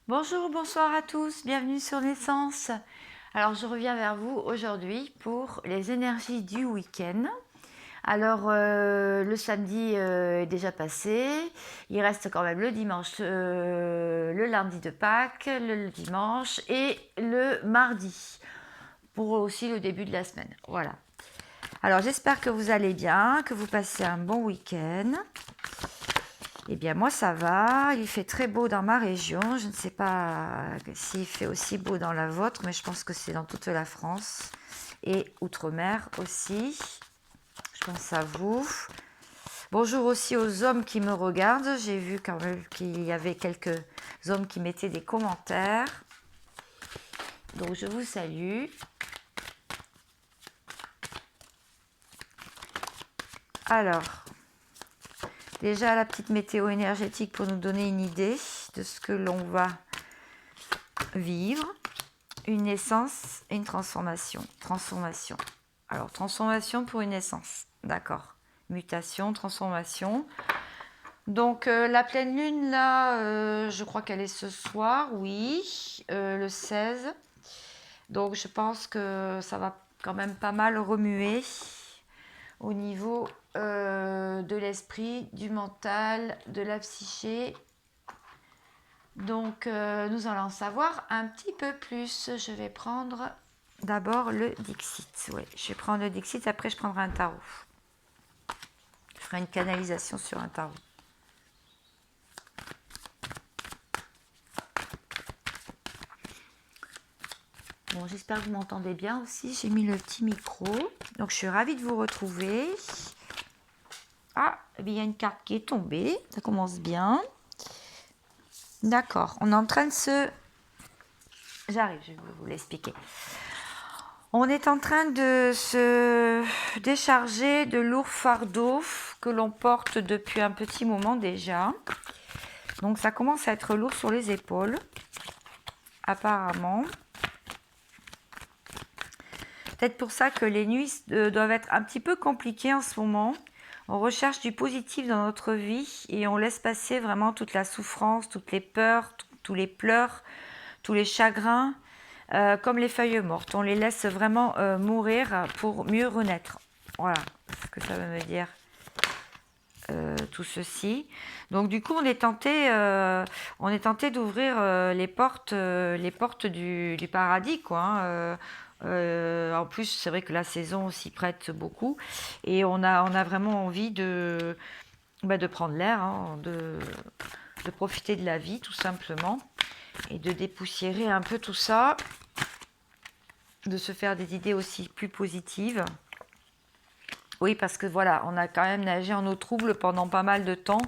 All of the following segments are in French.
Bonjour, bonsoir à tous, bienvenue sur Naissance. Alors je reviens vers vous aujourd'hui pour les énergies du week-end. Alors le samedi est déjà passé, il reste quand même le dimanche, le lundi de Pâques, le dimanche et le mardi pour aussi le début de la semaine. Voilà. Alors j'espère que vous allez bien, que vous passez un bon week-end. Eh bien moi ça va, il fait très beau dans ma région, je ne sais pas s'il fait aussi beau dans la vôtre, mais je pense que c'est dans toute la France et outre-mer aussi. Je pense à vous. Bonjour aussi aux hommes qui me regardent, j'ai vu quand même qu'il y avait quelques hommes qui mettaient des commentaires. Donc je vous salue. Alors, déjà la petite météo énergétique pour nous donner une idée de ce que l'on va vivre. Une naissance et une transformation. Transformation. Alors, transformation pour une naissance. D'accord. Mutation, transformation. Donc, la pleine lune, là, je crois qu'elle est ce soir, oui, le 16. Donc, je pense que ça va quand même pas mal remuer au niveau de l'esprit, du mental, de la psyché. Donc, nous allons en savoir un petit peu plus. Je vais prendre d'abord le Dixit. Oui, je vais prendre le Dixit, après je prendrai un tarot. Je ferai une canalisation sur un tarot. Bon, j'espère que vous m'entendez bien aussi. J'ai mis le petit micro. Donc, je suis ravie de vous retrouver. Ah, il y a une carte qui est tombée. Ça commence bien. D'accord, on est en train de se... J'arrive, je vais vous l'expliquer. On est en train de se décharger de lourds fardeaux que l'on porte depuis un petit moment déjà. Donc ça commence à être lourd sur les épaules, apparemment. Peut-être pour ça que les nuits doivent être un petit peu compliquées en ce moment. On recherche du positif dans notre vie et on laisse passer vraiment toute la souffrance, toutes les peurs, tous les pleurs, tous les chagrins. Comme les feuilles mortes, on les laisse vraiment mourir pour mieux renaître. Voilà ce que ça veut me dire tout ceci. Donc du coup, on est tenté d'ouvrir les portes du paradis, quoi. En plus, c'est vrai que la saison s'y prête beaucoup, et on a vraiment envie de prendre l'air, hein, de profiter de la vie, tout simplement, et de dépoussiérer un peu tout ça, de se faire des idées aussi plus positives. Oui, parce que voilà, on a quand même nagé en eau trouble pendant pas mal de temps.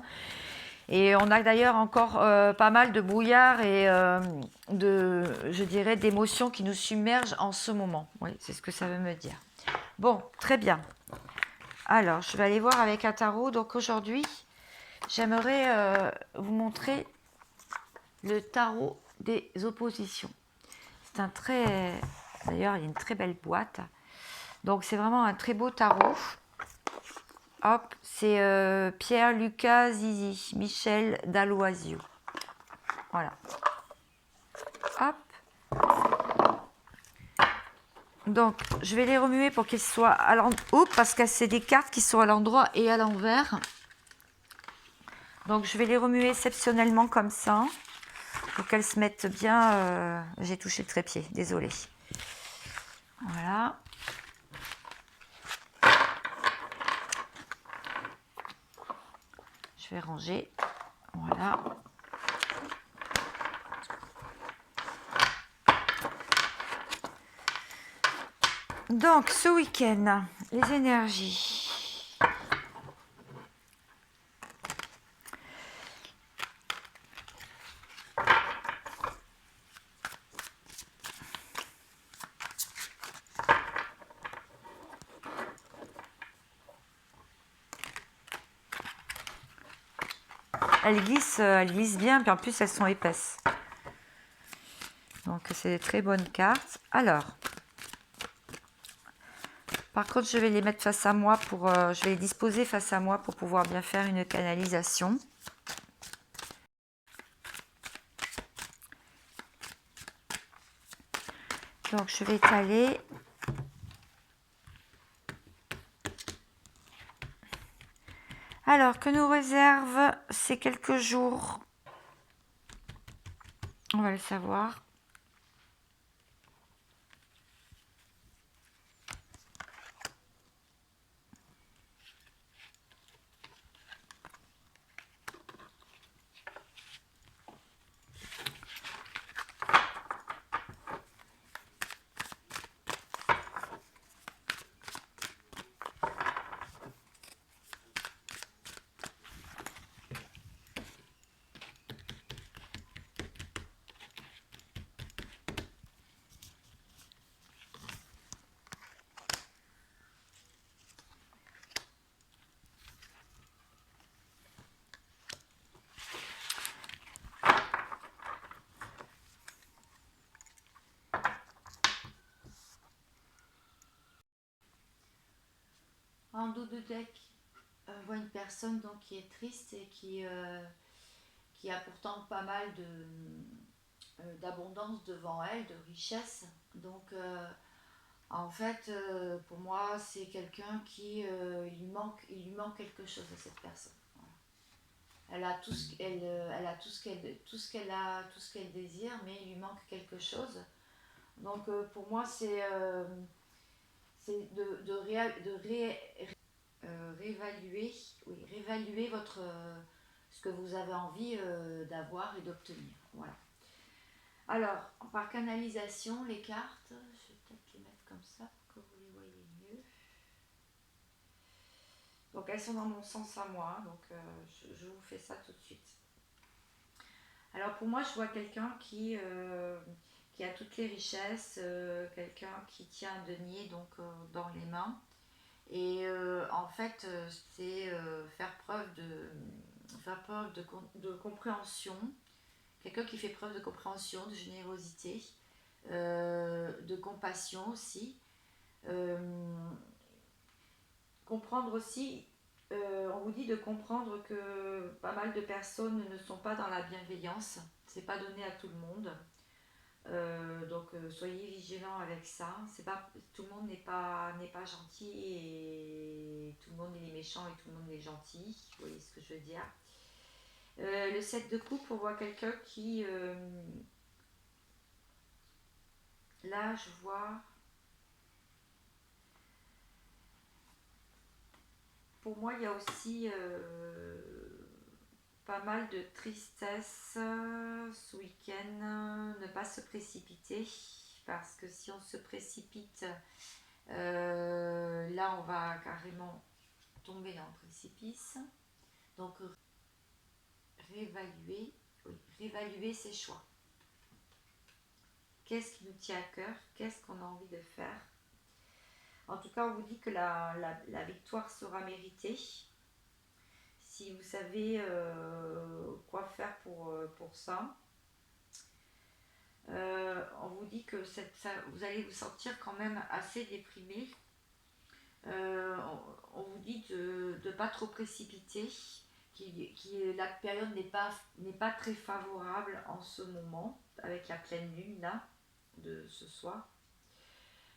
Et on a d'ailleurs encore pas mal de brouillard et je dirais, d'émotions qui nous submergent en ce moment. Oui, c'est ce que ça veut me dire. Bon, très bien. Alors, je vais aller voir avec un tarot. Donc aujourd'hui, j'aimerais vous montrer le tarot des oppositions. C'est un très... D'ailleurs, il y a une très belle boîte. Donc, c'est vraiment un très beau tarot. Hop, c'est Pierre Lucas Zizi, Michel Dalloisio. Voilà. Hop. Donc, je vais les remuer pour qu'elles soient à l'endroit. Parce que c'est des cartes qui sont à l'endroit et à l'envers. Donc, je vais les remuer exceptionnellement comme ça. Pour qu'elles se mettent bien. J'ai touché le trépied, désolée. Voilà. Je vais ranger. Voilà. Donc, ce week-end, les énergies. Elles glissent bien, puis en plus elles sont épaisses. Donc c'est des très bonnes cartes. Alors, par contre, je vais les mettre face à moi je vais les disposer face à moi pour pouvoir bien faire une canalisation. Donc je vais étaler. Alors, que nous réserve ces quelques jours? On va le savoir. En dos de deck, on voit une personne donc qui est triste et qui a pourtant pas mal d'abondance devant elle, de richesse. Donc en fait, pour moi, c'est quelqu'un qui il lui manque quelque chose à cette personne. Voilà. Elle a tout ce qu'elle, elle a tout ce qu'elle désire, mais il lui manque quelque chose. Donc pour moi, c'est réévaluer, oui, réévaluer ce que vous avez envie d'avoir et d'obtenir. Voilà. Alors, par canalisation, les cartes, je vais peut-être les mettre comme ça pour que vous les voyez mieux. Donc, elles sont dans mon sens à moi, donc je vous fais ça tout de suite. Alors, pour moi, je vois quelqu'un qui a toutes les richesses, quelqu'un qui tient un denier donc, dans les mains. Et en fait, c'est faire preuve de compréhension, quelqu'un qui fait preuve de compréhension, de générosité, de compassion aussi. Euh, comprendre aussi, on vous dit de comprendre que pas mal de personnes ne sont pas dans la bienveillance, c'est pas donné à tout le monde. Donc soyez vigilants avec ça. C'est pas, tout le monde n'est pas gentil et tout le monde est méchant et tout le monde est gentil. Vous voyez ce que je veux dire. Le 7 de coupe, on voit quelqu'un qui... là, je vois... Pour moi, il y a aussi pas mal de tristesse ce week-end. Ne pas se précipiter. Parce que si on se précipite, là, on va carrément tomber dans le précipice. Donc, réévaluer, oui, réévaluer ses choix. Qu'est-ce qui nous tient à cœur? Qu'est-ce qu'on a envie de faire? En tout cas, on vous dit que la victoire sera méritée. Si vous savez quoi faire pour ça, on vous dit que vous allez vous sentir quand même assez déprimé. On vous dit de ne pas trop précipiter, la période n'est pas très favorable en ce moment, avec la pleine lune là, de ce soir.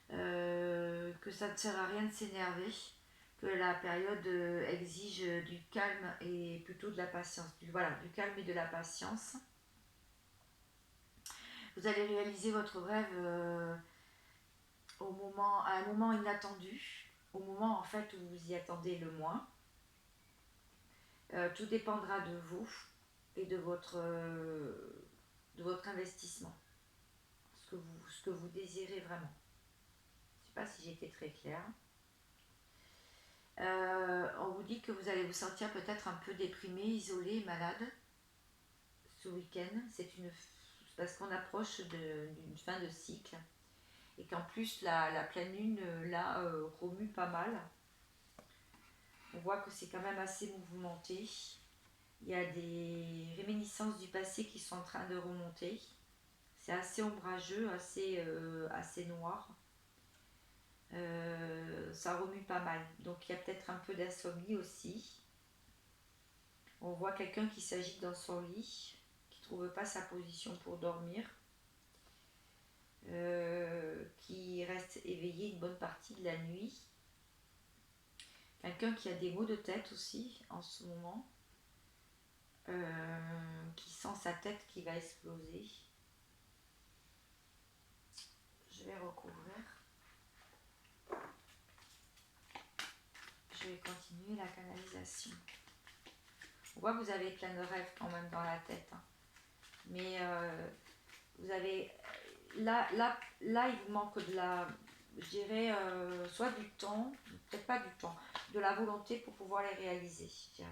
Que ça ne sert à rien de s'énerver, que la période exige du calme et plutôt de la patience. Voilà, du calme et de la patience. Vous allez réaliser votre rêve à un moment inattendu, au moment en fait où vous y attendez le moins. Tout dépendra de vous et de votre investissement, ce que vous désirez vraiment. Je ne sais pas si j'ai été très claire. On vous dit que vous allez vous sentir peut-être un peu déprimé, isolé, malade ce week-end. Parce qu'on approche d'une fin de cycle et qu'en plus la pleine lune là remue pas mal. On voit que c'est quand même assez mouvementé. Il y a des réminiscences du passé qui sont en train de remonter. C'est assez ombrageux, assez noir. Ça remue pas mal. Donc il y a peut-être un peu d'insomnie aussi. On voit quelqu'un qui s'agite dans son lit, qui ne trouve pas sa position pour dormir. qui reste éveillé une bonne partie de la nuit. Quelqu'un qui a des maux de tête aussi en ce moment, qui sent sa tête qui va exploser. Je vais recouvrir. Je vais continuer la canalisation. On voit que vous avez plein de rêves quand même dans la tête. Hein. Mais vous avez... Là, il vous manque de la... Je dirais soit du temps, peut-être pas du temps, de la volonté pour pouvoir les réaliser, je dirais.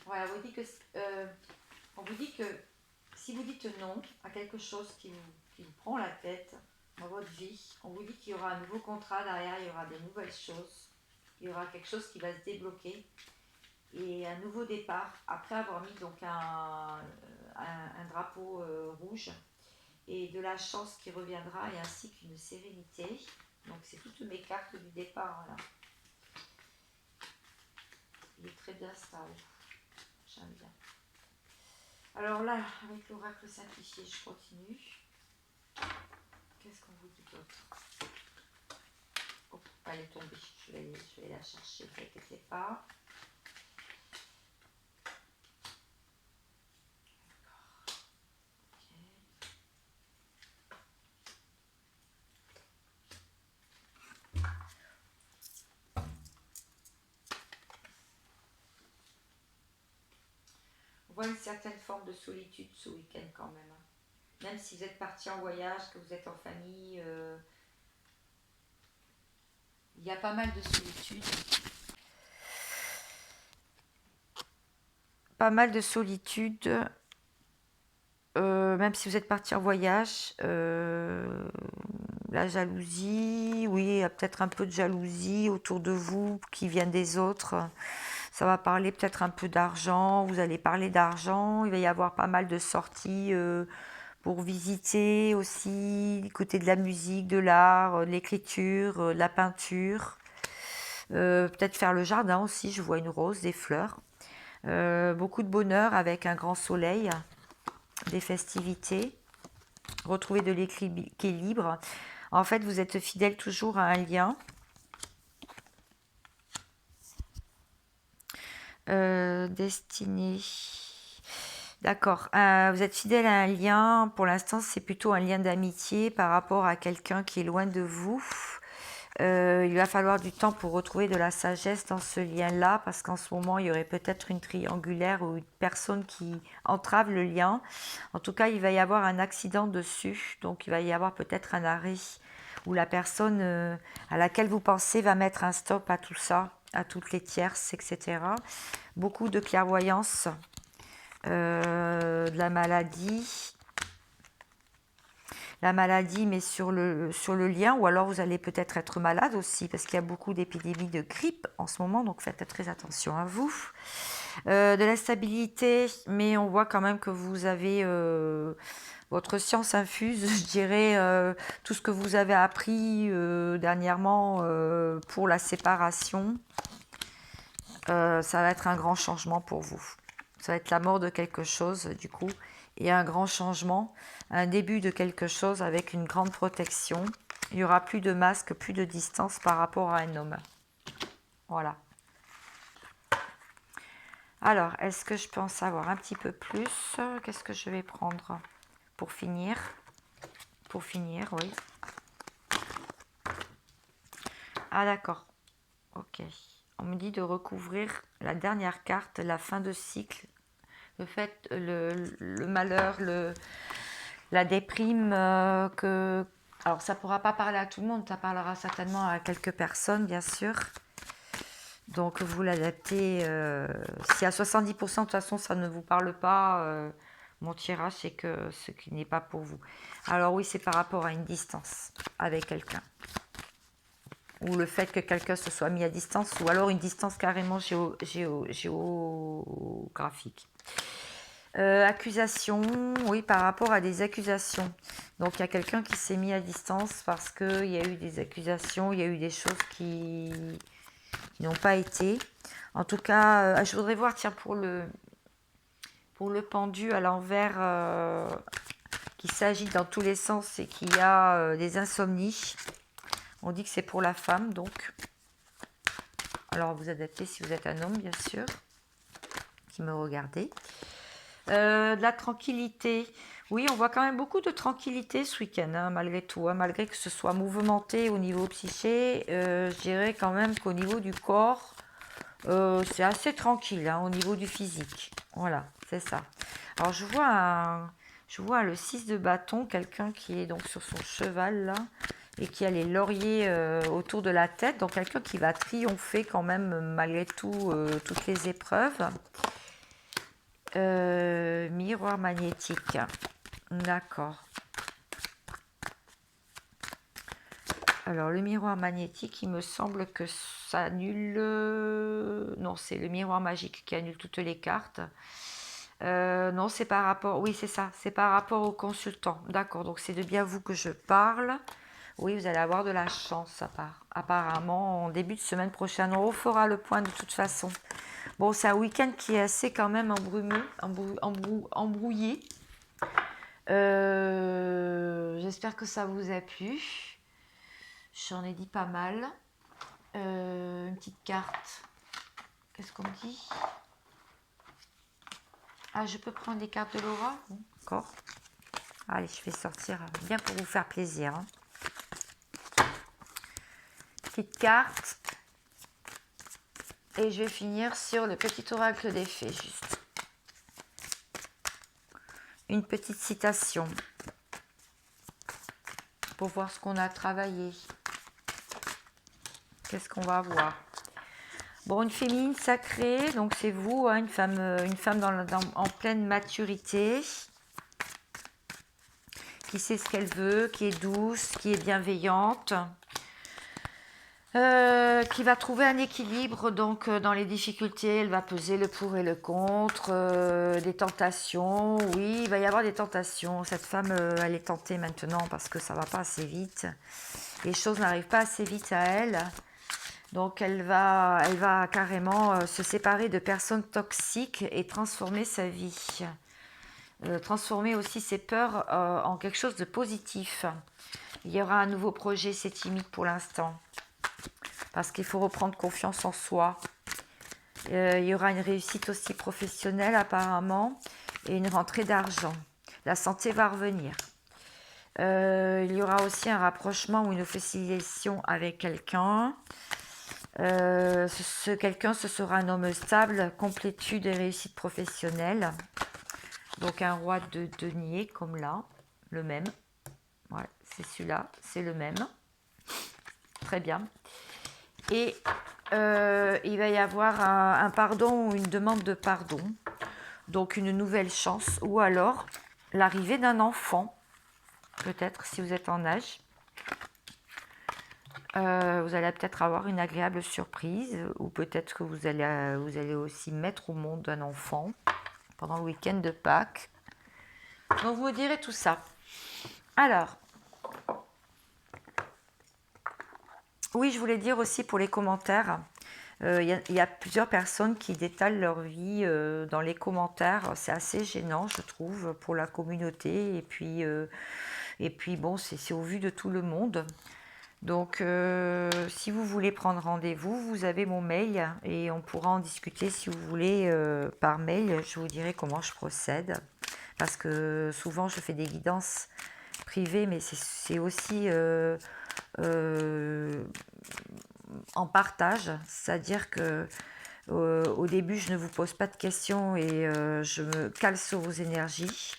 Voilà, on vous dit que si vous dites non à quelque chose qui vous prend la tête dans votre vie, on vous dit qu'il y aura un nouveau contrat derrière, il y aura des nouvelles choses, il y aura quelque chose qui va se débloquer et un nouveau départ après avoir mis donc un drapeau rouge et de la chance qui reviendra et ainsi qu'une sérénité. Donc c'est toutes mes cartes du départ là. Il est très bien stable. J'aime bien. Alors là, avec l'oracle simplifié, je continue. Qu'est-ce qu'on vous dit d'autre? Oh, elle est tombée. Je vais la chercher, ne vous inquiétez pas. On voit une certaine forme de solitude ce week-end quand même. Même si vous êtes parti en voyage, que vous êtes en famille, il y a pas mal de solitude. Pas mal de solitude, même si vous êtes parti en voyage. La jalousie, oui, il y a peut-être un peu de jalousie autour de vous qui vient des autres. Ça va parler peut-être un peu d'argent, vous allez parler d'argent, il va y avoir pas mal de sorties pour visiter aussi, du côté de la musique, de l'art, de l'écriture, de la peinture. Peut-être faire le jardin aussi, je vois une rose, des fleurs. Beaucoup de bonheur avec un grand soleil, des festivités, retrouver de l'équilibre. En fait, vous êtes fidèle toujours à un lien. Destinée. D'accord. Vous êtes fidèle à un lien. Pour l'instant, c'est plutôt un lien d'amitié par rapport à quelqu'un qui est loin de vous. Il va falloir du temps pour retrouver de la sagesse dans ce lien-là, parce qu'en ce moment, il y aurait peut-être une triangulaire ou une personne qui entrave le lien. En tout cas, il va y avoir un accident dessus, donc il va y avoir peut-être un arrêt où la personne à laquelle vous pensez va mettre un stop à tout ça, à toutes les tierces, etc. Beaucoup de clairvoyance, de la maladie. La maladie, mais sur le lien, ou alors vous allez peut-être être malade aussi, parce qu'il y a beaucoup d'épidémies de grippe en ce moment, donc faites très attention à vous. De l'instabilité, mais on voit quand même que vous avez votre science infuse, je dirais, tout ce que vous avez appris dernièrement pour la séparation. Ça va être un grand changement pour vous. Ça va être la mort de quelque chose, du coup, et un grand changement, un début de quelque chose avec une grande protection. Il n'y aura plus de masque, plus de distance par rapport à un homme. Voilà. Alors, est-ce que je peux en savoir un petit peu plus? Qu'est-ce que je vais prendre pour finir? Pour finir, oui. Ah d'accord. Ok. On me dit de recouvrir la dernière carte, la fin de cycle. Le fait, le malheur, la déprime, alors ça ne pourra pas parler à tout le monde, ça parlera certainement à quelques personnes, bien sûr. Donc vous l'adaptez. Si à 70% de toute façon ça ne vous parle pas, mon tirage c'est que ce qui n'est pas pour vous. Alors oui, c'est par rapport à une distance avec quelqu'un. Ou le fait que quelqu'un se soit mis à distance, ou alors une distance carrément géographique. Accusation, oui, par rapport à des accusations. Donc il y a quelqu'un qui s'est mis à distance parce qu'il y a eu des accusations, il y a eu des choses qui n'ont pas été. En tout cas, je voudrais voir, tiens, pour le pendu à l'envers, qui s'agite dans tous les sens et qui a des insomnies. On dit que c'est pour la femme, donc. Alors vous adaptez si vous êtes un homme, bien sûr, qui me regardez. De la tranquillité. Oui, on voit quand même beaucoup de tranquillité ce week-end, hein, malgré tout. Hein, malgré que ce soit mouvementé au niveau psyché, je dirais quand même qu'au niveau du corps, c'est assez tranquille, hein, au niveau du physique. Voilà, c'est ça. Alors je vois le 6 de bâton, quelqu'un qui est donc sur son cheval là, et qui a les lauriers autour de la tête. Donc quelqu'un qui va triompher quand même malgré tout toutes les épreuves. Miroir magnétique. D'accord. Alors le miroir magnétique, il me semble que ça annule... Non, c'est le miroir magique qui annule toutes les cartes. Non, c'est par rapport... Oui, c'est ça. C'est par rapport au consultant. D'accord, donc c'est de bien vous que je parle. Oui, vous allez avoir de la chance apparemment en début de semaine prochaine. On refera le point de toute façon. Bon, c'est un week-end qui est assez quand même embrouillé. J'espère que ça vous a plu. J'en ai dit pas mal. Une petite carte. Qu'est-ce qu'on dit? Ah, je peux prendre des cartes de Laura? Bon, d'accord. Allez, je vais sortir bien pour vous faire plaisir. Hein. Petite carte. Et je vais finir sur le petit oracle des fées, juste. Une petite citation. Pour voir ce qu'on a travaillé. Qu'est-ce qu'on va voir? Bon, une féminine sacrée, donc c'est vous, hein, une femme en pleine maturité, qui sait ce qu'elle veut, qui est douce, qui est bienveillante, qui va trouver un équilibre donc dans les difficultés. Elle va peser le pour et le contre, des tentations. Oui, il va y avoir des tentations. Cette femme, elle est tentée maintenant parce que ça va pas assez vite. Les choses n'arrivent pas assez vite à elle. Donc elle va carrément se séparer de personnes toxiques et transformer sa vie. Transformer aussi ses peurs en quelque chose de positif. Il y aura un nouveau projet, c'est timide pour l'instant. Parce qu'il faut reprendre confiance en soi. Il y aura une réussite aussi professionnelle apparemment et une rentrée d'argent. La santé va revenir. Il y aura aussi un rapprochement ou une officialisation avec quelqu'un. Quelqu'un, ce sera un homme stable, complétude et réussite professionnelle. Donc un roi de denier comme là, le même. Ouais, c'est celui-là, c'est le même. Très bien. Et il va y avoir un pardon ou une demande de pardon. Donc une nouvelle chance ou alors l'arrivée d'un enfant, peut-être si vous êtes en âge. Vous allez peut-être avoir une agréable surprise ou peut-être que vous allez aussi mettre au monde un enfant pendant le week-end de Pâques. Donc vous direz tout ça. Alors, oui, je voulais dire aussi pour les commentaires, il y a plusieurs personnes qui détalent leur vie dans les commentaires. C'est assez gênant, je trouve, pour la communauté. Et puis bon, c'est au vu de tout le monde. Donc, si vous voulez prendre rendez-vous, vous avez mon mail et on pourra en discuter si vous voulez par mail. Je vous dirai comment je procède parce que souvent je fais des guidances privées, mais c'est aussi en partage, c'est-à-dire que au début je ne vous pose pas de questions et je me cale sur vos énergies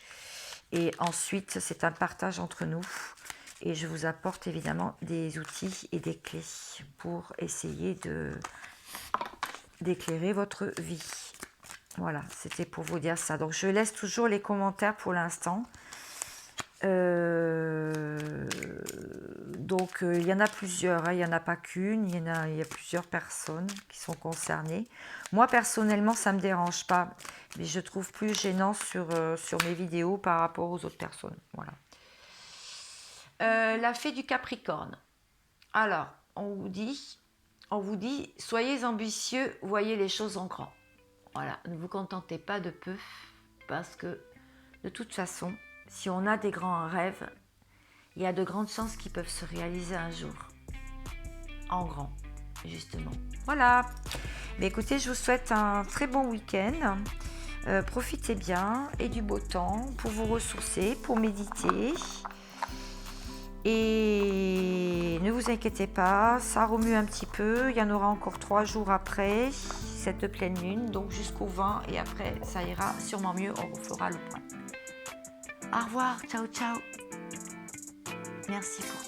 et ensuite c'est un partage entre nous. Et je vous apporte évidemment des outils et des clés pour essayer d'éclairer votre vie. Voilà, c'était pour vous dire ça. Donc je laisse toujours les commentaires pour l'instant. Donc, il y en a plusieurs, hein, il n'y en a pas qu'une, il y a plusieurs personnes qui sont concernées. Moi, personnellement, ça ne me dérange pas, mais je trouve plus gênant sur mes vidéos par rapport aux autres personnes. Voilà. La fée du Capricorne. Alors, on vous dit, soyez ambitieux, voyez les choses en grand. Voilà, ne vous contentez pas de peu, parce que de toute façon, si on a des grands rêves, il y a de grandes chances qu'ils peuvent se réaliser un jour. En grand, justement. Voilà. Mais écoutez, je vous souhaite un très bon week-end. Profitez bien et du beau temps pour vous ressourcer, pour méditer. Et ne vous inquiétez pas, ça remue un petit peu. Il y en aura encore 3 jours après cette pleine lune, donc jusqu'au 20. Et après, ça ira sûrement mieux. On refera le point. Au revoir, ciao, ciao. Merci pour